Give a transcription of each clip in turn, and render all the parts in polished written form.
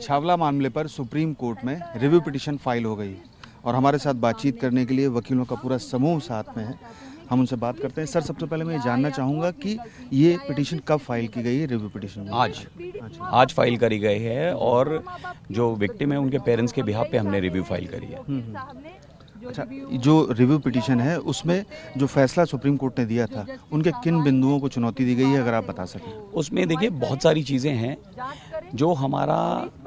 छावला मामले पर supreme court में रिव्यू पिटीशन फाइल हो गई और हमारे साथ बातचीत करने के लिए वकीलों का पूरा समूह साथ में है। हम उनसे बात करते हैं। सर, सबसे पहले मैं ये जानना चाहूँगा कि ये पिटीशन कब फाइल की गई है? रिव्यू पिटीशन आज फाइल करी गई है और जो विक्टिम है उनके पेरेंट्स के बिहाफ पे हमने रिव्यू फाइल करी है। अच्छा, जो रिव्यू पिटीशन है उसमें जो फैसला सुप्रीम कोर्ट ने दिया था उनके किन बिंदुओं को चुनौती दी गई है, अगर आप बता सकें? उसमें देखिए बहुत सारी चीज़ें हैं। जो हमारा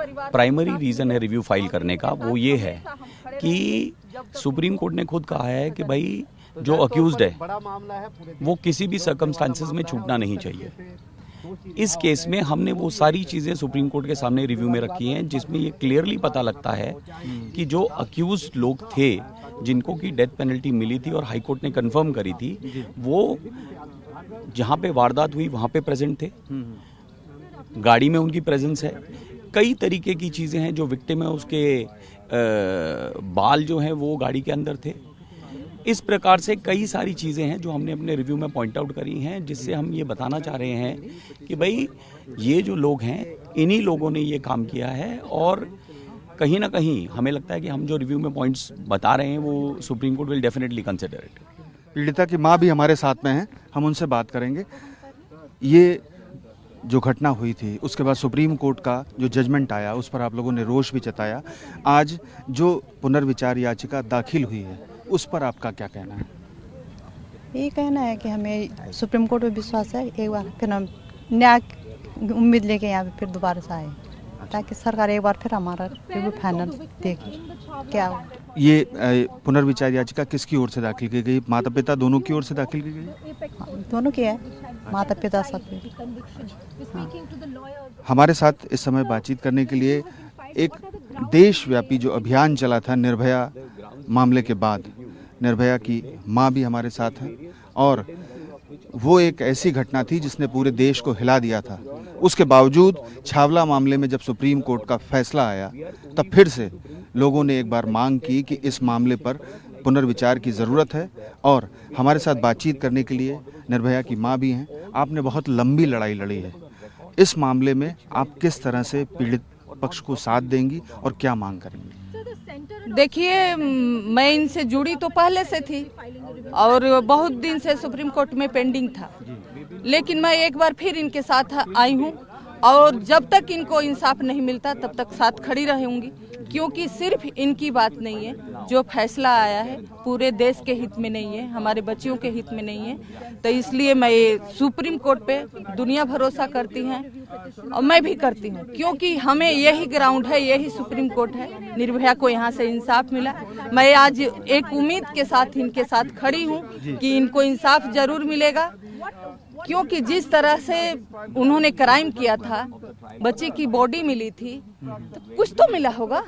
प्राइमरी रीज़न है रिव्यू फाइल करने का वो ये है कि सुप्रीम कोर्ट ने खुद कहा है कि भाई जो अक्यूज्ड है वो किसी भी सर्कमस्टांसेस में छूटना नहीं चाहिए। इस केस में हमने वो सारी चीज़ें सुप्रीम कोर्ट के सामने रिव्यू में रखी हैं जिसमें ये क्लियरली पता लगता है कि जो अक्यूज्ड लोग थे जिनको की डेथ पेनल्टी मिली थी और हाई कोर्ट ने कंफर्म करी थी वो जहाँ पे वारदात हुई वहाँ पे प्रेजेंट थे, गाड़ी में उनकी प्रेजेंस है, कई तरीके की चीज़ें हैं। जो विक्टिम है उसके बाल जो हैं वो गाड़ी के अंदर थे। इस प्रकार से कई सारी चीज़ें हैं जो हमने अपने रिव्यू में पॉइंट आउट करी हैं, जिससे हम ये बताना चाह रहे हैं कि भाई ये जो लोग हैं इन्हीं लोगों ने ये काम किया है। और कहीं ना कहीं हमें लगता है कि हम जो रिव्यू में पॉइंट्स बता रहे हैं वो supreme court will definitely consider it. पीड़िता की माँ भी हमारे साथ में है, हम उनसे बात करेंगे। ये जो घटना हुई थी उसके बाद सुप्रीम कोर्ट का जो जजमेंट आया उस पर आप लोगों ने रोष भी जताया। आज जो पुनर्विचार याचिका दाखिल हुई है उस पर आपका क्या कहना है? ये कहना है कि हमें सुप्रीम कोर्ट में विश्वास है, एक बार फिर हम न्याय उम्मीद लेके यहाँ पे फिर दोबारा से आए ताकि सरकार एक बार फिर हमारा रिव्यू फाइनल देखे क्या हो। ये पुनर्विचार याचिका किसकी ओर से दाखिल की गई? माता पिता दोनों की ओर से दाखिल की गई? दोनों की है, माता पिता सबके। हमारे साथ इस समय बातचीत करने के लिए एक देशव्यापी जो अभियान चला था निर्भया मामले के बाद, निर्भया की माँ भी हमारे साथ है और वो एक ऐसी घटना थी जिसने पूरे देश को हिला दिया था। उसके बावजूद छावला मामले में जब सुप्रीम कोर्ट का फैसला आया तब फिर से लोगों ने एक बार मांग की कि इस मामले पर पुनर्विचार की ज़रूरत है। और हमारे साथ बातचीत करने के लिए निर्भया की माँ भी हैं। आपने बहुत लंबी लड़ाई लड़ी है, इस मामले में आप किस तरह से पीड़ित पक्ष को साथ देंगी और क्या मांग करेंगी? देखिए, मैं इनसे जुड़ी तो पहले से थी और बहुत दिन से सुप्रीम कोर्ट में पेंडिंग था, लेकिन मैं एक बार फिर इनके साथ आई हूँ और जब तक इनको इंसाफ नहीं मिलता तब तक साथ खड़ी रहूंगी, क्योंकि सिर्फ इनकी बात नहीं है। जो फैसला आया है पूरे देश के हित में नहीं है, हमारे बच्चियों के हित में नहीं है। तो इसलिए मैं सुप्रीम कोर्ट पे दुनिया भरोसा करती है और मैं भी करती हूँ, क्योंकि हमें यही ग्राउंड है, यही सुप्रीम कोर्ट है। निर्भया को यहाँ से इंसाफ मिला। मैं आज एक उम्मीद के साथ इनके साथ खड़ी हूँ कि इनको इंसाफ जरूर मिलेगा, क्योंकि जिस तरह से उन्होंने क्राइम किया था, बच्चे की बॉडी मिली थी, तो कुछ तो मिला होगा।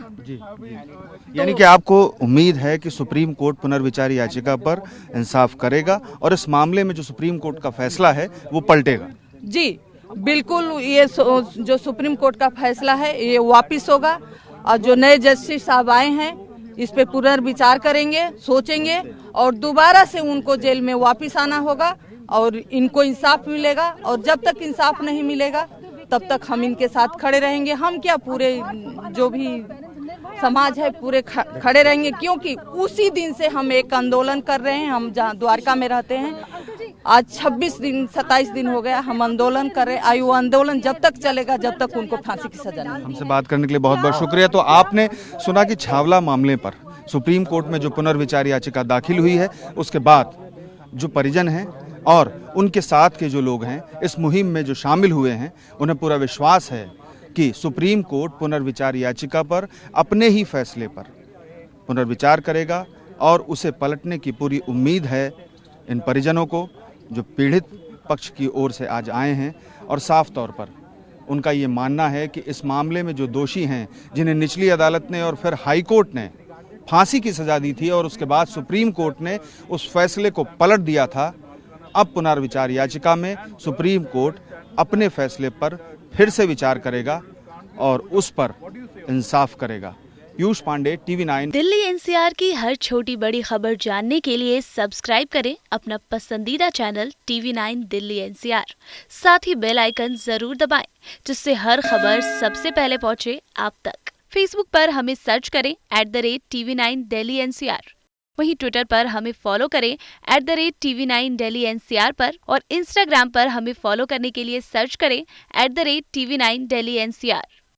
यानी कि आपको उम्मीद है कि सुप्रीम कोर्ट पुनर्विचार याचिका पर इंसाफ करेगा और इस मामले में जो सुप्रीम कोर्ट का फैसला है वो पलटेगा? जी बिल्कुल, ये जो सुप्रीम कोर्ट का फैसला है ये वापिस होगा और जो नए जस्टिस साहब आए हैं इस पे पुनर्विचार करेंगे, सोचेंगे और दोबारा से उनको जेल में वापिस आना होगा और इनको इंसाफ मिलेगा। और जब तक इंसाफ नहीं मिलेगा तब तक हम इनके साथ खड़े रहेंगे। हम क्या, पूरे जो भी समाज है पूरे खड़े रहेंगे, क्योंकि उसी दिन से हम एक आंदोलन कर रहे हैं। हम जहाँ द्वारका में रहते हैं, आज 27 दिन हो गया हम आंदोलन कर रहे हैं। आयु आंदोलन जब तक चलेगा जब तक उनको फांसी की सजा नहीं। हमसे बात करने के लिए बहुत बहुत शुक्रिया। तो आपने सुना कि छावला मामले पर सुप्रीम कोर्ट में जो पुनर्विचार याचिका दाखिल हुई है उसके बाद जो परिजन हैं और उनके साथ के जो लोग हैं इस मुहिम में जो शामिल हुए हैं उन्हें पूरा विश्वास है कि सुप्रीम कोर्ट पुनर्विचार याचिका पर अपने ही फैसले पर पुनर्विचार करेगा और उसे पलटने की पूरी उम्मीद है इन परिजनों को जो पीड़ित पक्ष की ओर से आज आए हैं। और साफ तौर पर उनका ये मानना है कि इस मामले में जो दोषी हैं, जिन्हें निचली अदालत ने और फिर हाई कोर्ट ने फांसी की सजा दी थी और उसके बाद सुप्रीम कोर्ट ने उस फैसले को पलट दिया था, अब पुनर्विचार याचिका में सुप्रीम कोर्ट अपने फैसले पर फिर से विचार करेगा और उस पर इंसाफ करेगा। पीयूष पांडे, TV9। दिल्ली एनसीआर की हर छोटी बड़ी खबर जानने के लिए सब्सक्राइब करें अपना पसंदीदा चैनल TV9 दिल्ली एनसीआर। साथ ही बेल आइकन जरूर दबाएं, जिससे हर खबर सबसे पहले पहुंचे आप तक। फेसबुक पर हमें सर्च करें @TV9 दिल्ली एनसीआर। वहीं ट्विटर पर हमें फॉलो करें @TV9 दिल्ली एनसीआर पर, और इंस्टाग्राम पर हमें फॉलो करने के लिए सर्च करें @TV9 दिल्ली एनसीआर।